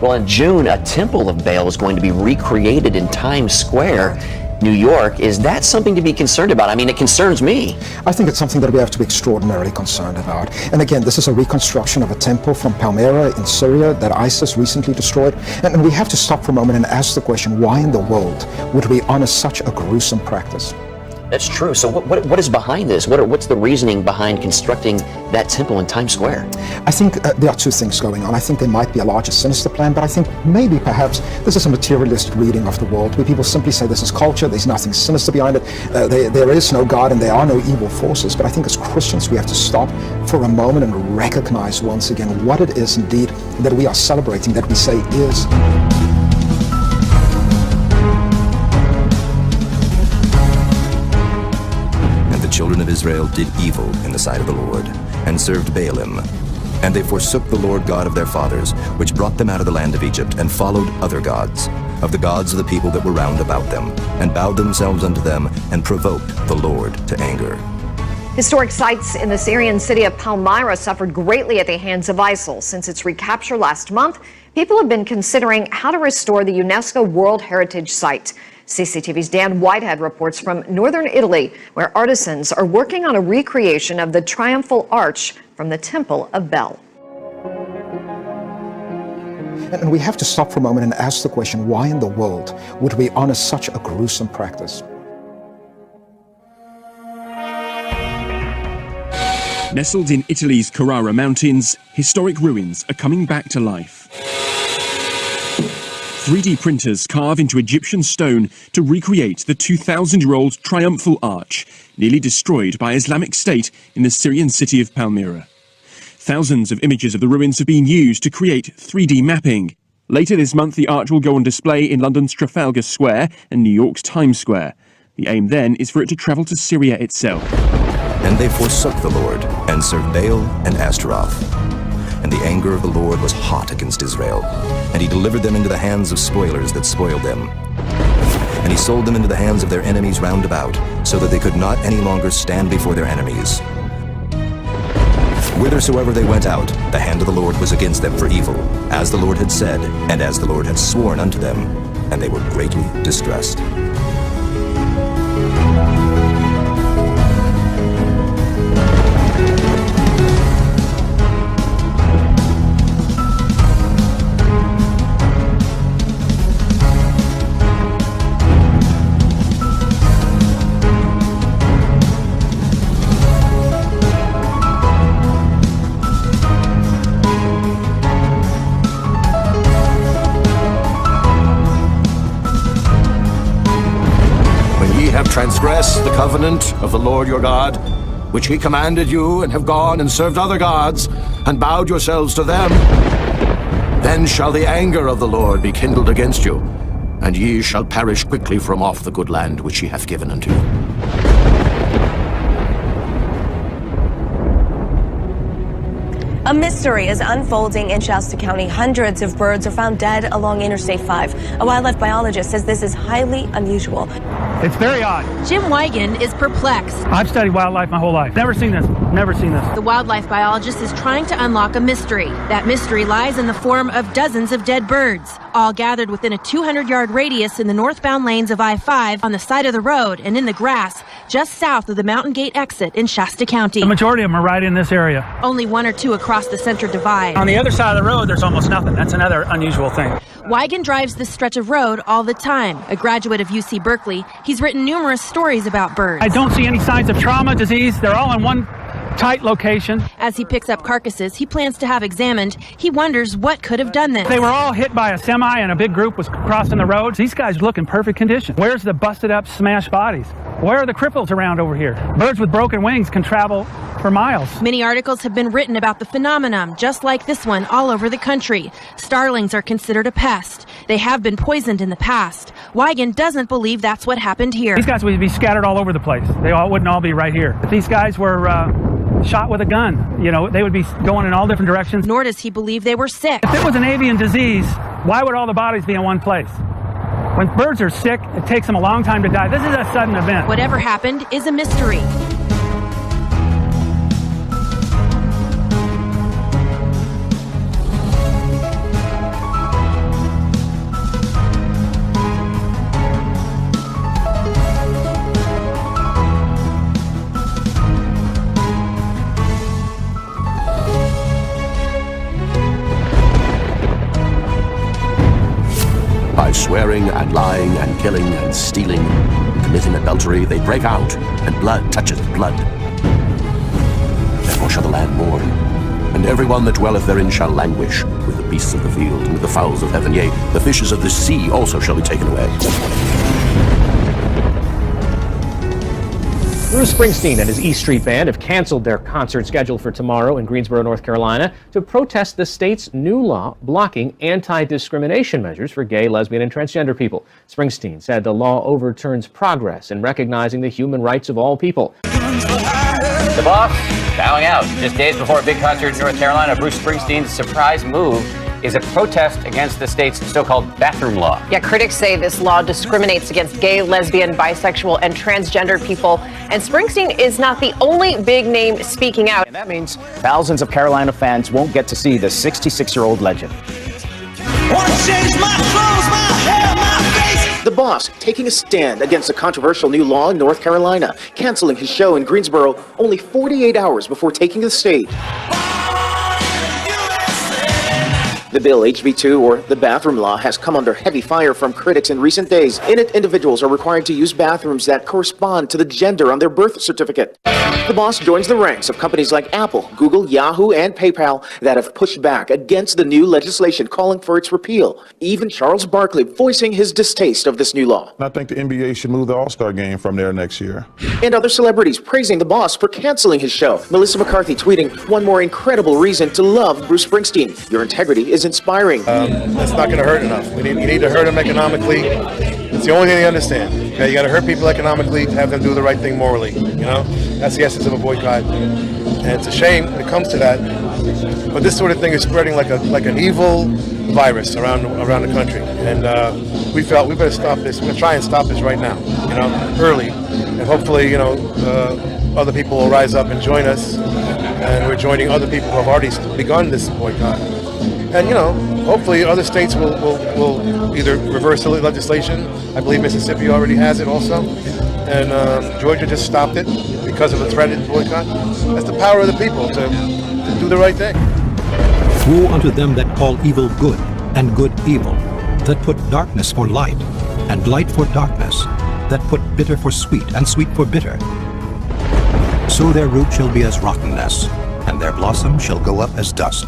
Well, in June, a temple of Baal is going to be recreated in Times Square, New York. Is that something to be concerned about? I mean, it concerns me. I think it's something that we have to be extraordinarily concerned about. And again, this is a reconstruction of a temple from Palmyra in Syria that ISIS recently destroyed. And we have to stop for a moment and ask the question, why in the world would we honor such a gruesome practice? That's true. So what is behind this? What's the reasoning behind constructing that temple in Times Square? I think there are two things going on. I think there might be a larger sinister plan, but I think maybe perhaps this is a materialist reading of the world where people simply say this is culture, there's nothing sinister behind it, there is no God and there are no evil forces. But I think as Christians we have to stop for a moment and recognize once again what it is indeed that we are celebrating, that we say is. Children of Israel did evil in the sight of the Lord, and served Baalim. And they forsook the Lord God of their fathers, which brought them out of the land of Egypt, and followed other gods, of the gods of the people that were round about them, and bowed themselves unto them, and provoked the Lord to anger. Historic sites in the Syrian city of Palmyra suffered greatly at the hands of ISIL. Since its recapture last month, people have been considering how to restore the UNESCO World Heritage Site. CCTV's Dan Whitehead reports from northern Italy, where artisans are working on a recreation of the triumphal arch from the Temple of Bel. And we have to stop for a moment and ask the question, why in the world would we honor such a gruesome practice? Nestled in Italy's Carrara Mountains, historic ruins are coming back to life. 3D printers carve into Egyptian stone to recreate the 2,000-year-old triumphal arch, nearly destroyed by Islamic State in the Syrian city of Palmyra. Thousands of images of the ruins have been used to create 3D mapping. Later this month, the arch will go on display in London's Trafalgar Square and New York's Times Square. The aim then is for it to travel to Syria itself. And they forsook the Lord, and served Baal and Ashtaroth. And the anger of the Lord was hot against Israel, and he delivered them into the hands of spoilers that spoiled them. And he sold them into the hands of their enemies round about, so that they could not any longer stand before their enemies. Whithersoever they went out, the hand of the Lord was against them for evil, as the Lord had said, and as the Lord had sworn unto them, and they were greatly distressed. Transgress the covenant of the Lord your God, which he commanded you, and have gone and served other gods, and bowed yourselves to them, then shall the anger of the Lord be kindled against you, and ye shall perish quickly from off the good land which he hath given unto you. A mystery is unfolding in Shasta County. Hundreds of birds are found dead along Interstate 5. A wildlife biologist says this is highly unusual. It's very odd. Jim Wigan is perplexed. I've studied wildlife my whole life. Never seen this. Never seen this. The wildlife biologist is trying to unlock a mystery. That mystery lies in the form of dozens of dead birds, all gathered within a 200-yard radius in the northbound lanes of I-5, on the side of the road and in the grass just south of the Mountain Gate exit in Shasta County. The majority of them are right in this area. Only one or two across the center divide. On the other side of the road, there's almost nothing. That's another unusual thing. Wigan drives this stretch of road all the time. A graduate of UC Berkeley, he's written numerous stories about birds. I don't see any signs of trauma, disease. They're all in one tight location. As he picks up carcasses he plans to have examined, he wonders what could have done this. They were all hit by a semi and a big group was crossing the roads. These guys look in perfect condition. Where's the busted up, smashed bodies? Where are the cripples around over here? Birds with broken wings can travel for miles. Many articles have been written about the phenomenon, just like this one, all over the country. Starlings are considered a pest. They have been poisoned in the past. Wigan doesn't believe that's what happened here. These guys would be scattered all over the place. They wouldn't all be right here. If these guys were shot with a gun, they would be going in all different directions. Nor does he believe they were sick. If it was an avian disease, why would all the bodies be in one place? When birds are sick, it takes them a long time to die. This is a sudden event. Whatever happened is a mystery. and lying and killing and stealing and committing adultery, they break out, and blood touches blood. Therefore shall the land mourn, and every one that dwelleth therein shall languish, with the beasts of the field and with the fowls of heaven, yea, the fishes of the sea also shall be taken away. Bruce Springsteen and his E Street Band have canceled their concert scheduled for tomorrow in Greensboro, North Carolina, to protest the state's new law blocking anti-discrimination measures for gay, lesbian, and transgender people. Springsteen said the law overturns progress in recognizing the human rights of all people. The boss bowing out. Just days before a big concert in North Carolina, Bruce Springsteen's surprise move is a protest against the state's so-called bathroom law. Yeah, critics say this law discriminates against gay, lesbian, bisexual, and transgender people. And Springsteen is not the only big name speaking out. And that means thousands of Carolina fans won't get to see the 66-year-old legend. Wanna change my clothes, my hair, my face. The boss taking a stand against a controversial new law in North Carolina, canceling his show in Greensboro only 48 hours before taking the stage. The bill, HB2, or the bathroom law, has come under heavy fire from critics in recent days. In it, individuals are required to use bathrooms that correspond to the gender on their birth certificate. The boss joins the ranks of companies like Apple, Google, Yahoo, and PayPal that have pushed back against the new legislation calling for its repeal. Even Charles Barkley voicing his distaste of this new law. I think the NBA should move the All-Star game from there next year. And other celebrities praising the boss for canceling his show. Melissa McCarthy tweeting, "One more incredible reason to love Bruce Springsteen. Your integrity is inspiring." That's not going to hurt enough. You need to hurt them economically. It's the only thing they understand. Okay, you got to hurt people economically to have them do the right thing morally. You know, that's the essence of a boycott. And it's a shame when it comes to that. But this sort of thing is spreading like an evil virus around the country. And we felt we better stop this. We're going to try and stop this right now. You know, early, and hopefully, other people will rise up and join us. And we're joining other people who have already begun this boycott. And, hopefully other states will either reverse the legislation. I believe Mississippi already has it also. And Georgia just stopped it because of a threatened boycott. That's the power of the people to do the right thing. Woe unto them that call evil good, and good evil, that put darkness for light, and light for darkness, that put bitter for sweet, and sweet for bitter. So their root shall be as rottenness, and their blossom shall go up as dust.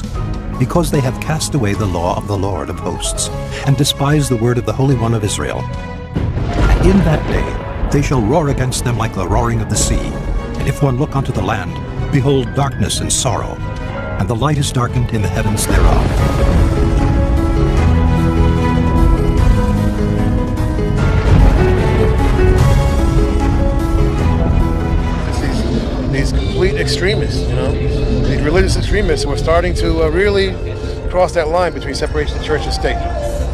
Because they have cast away the law of the Lord of hosts, and despised the word of the Holy One of Israel. And in that day they shall roar against them like the roaring of the sea. And if one look unto the land, behold darkness and sorrow, and the light is darkened in the heavens thereof. These complete extremists, these religious extremists who are starting to really cross that line between separation of church and state.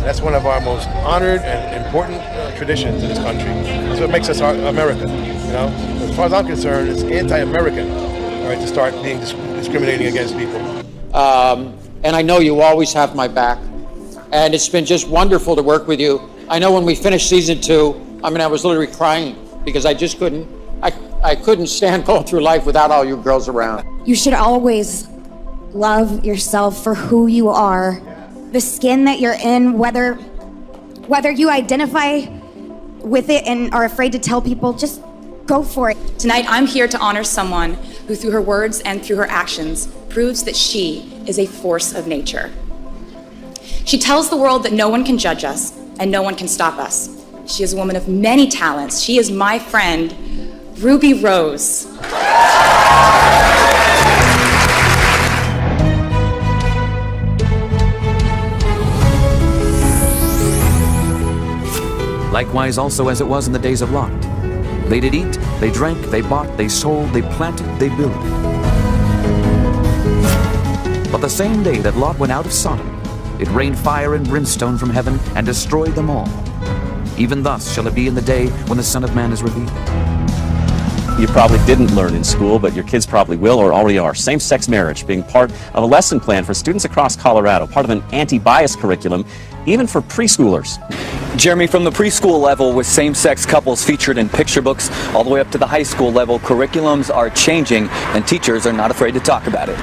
That's one of our most honored and important traditions in this country. That's what makes us America. As far as I'm concerned, it's anti-American, to start being discriminating against people. And I know you always have my back, and it's been just wonderful to work with you. I know when we finished season 2, I was literally crying because I just couldn't. I couldn't stand going through life without all you girls around. You should always love yourself for who you are. The skin that you're in, whether you identify with it and are afraid to tell people, just go for it. Tonight, I'm here to honor someone who, through her words and through her actions, proves that she is a force of nature. She tells the world that no one can judge us and no one can stop us. She is a woman of many talents. She is my friend, Ruby Rose. Likewise also as it was in the days of Lot. They did eat, they drank, they bought, they sold, they planted, they built. But the same day that Lot went out of Sodom, it rained fire and brimstone from heaven and destroyed them all. Even thus shall it be in the day when the Son of Man is revealed. You probably didn't learn in school, but your kids probably will or already are. Same-sex marriage being part of a lesson plan for students across Colorado, part of an anti-bias curriculum, even for preschoolers. Jeremy, from the preschool level with same-sex couples featured in picture books all the way up to the high school level, curriculums are changing and teachers are not afraid to talk about it.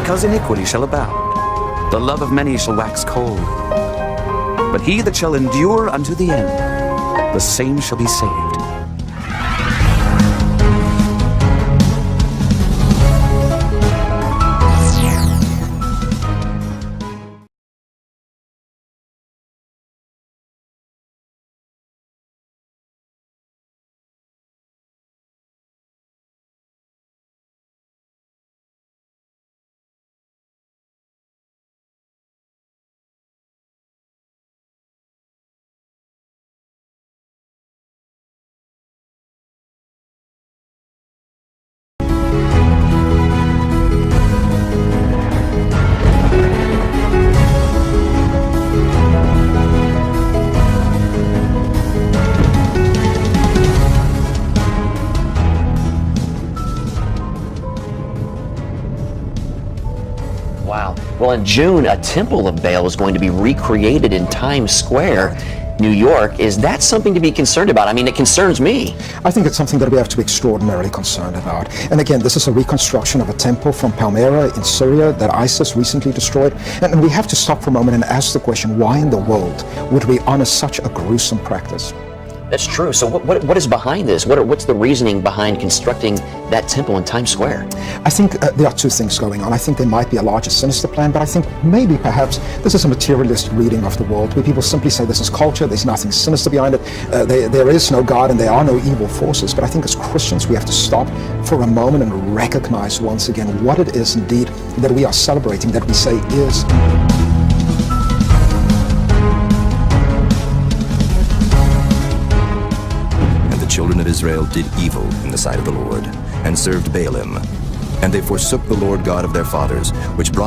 because iniquity shall abound. The love of many shall wax cold. But he that shall endure unto the end, the same shall be saved. Wow. Well, in June, a temple of Baal is going to be recreated in Times Square, New York. Is that something to be concerned about? I mean, it concerns me. I think it's something that we have to be extraordinarily concerned about. And again, this is a reconstruction of a temple from Palmyra in Syria that ISIS recently destroyed. And we have to stop for a moment and ask the question, why in the world would we honor such a gruesome practice? That's true. So what is behind this? What's the reasoning behind constructing that temple in Times Square? I think there are two things going on. I think there might be a larger sinister plan, but I think maybe perhaps this is a materialist reading of the world where people simply say this is culture, there's nothing sinister behind it, there is no God and there are no evil forces. But I think as Christians we have to stop for a moment and recognize once again what it is indeed that we are celebrating, that we say is. The children of Israel did evil in the sight of the Lord, and served Baalim. And they forsook the Lord God of their fathers, which brought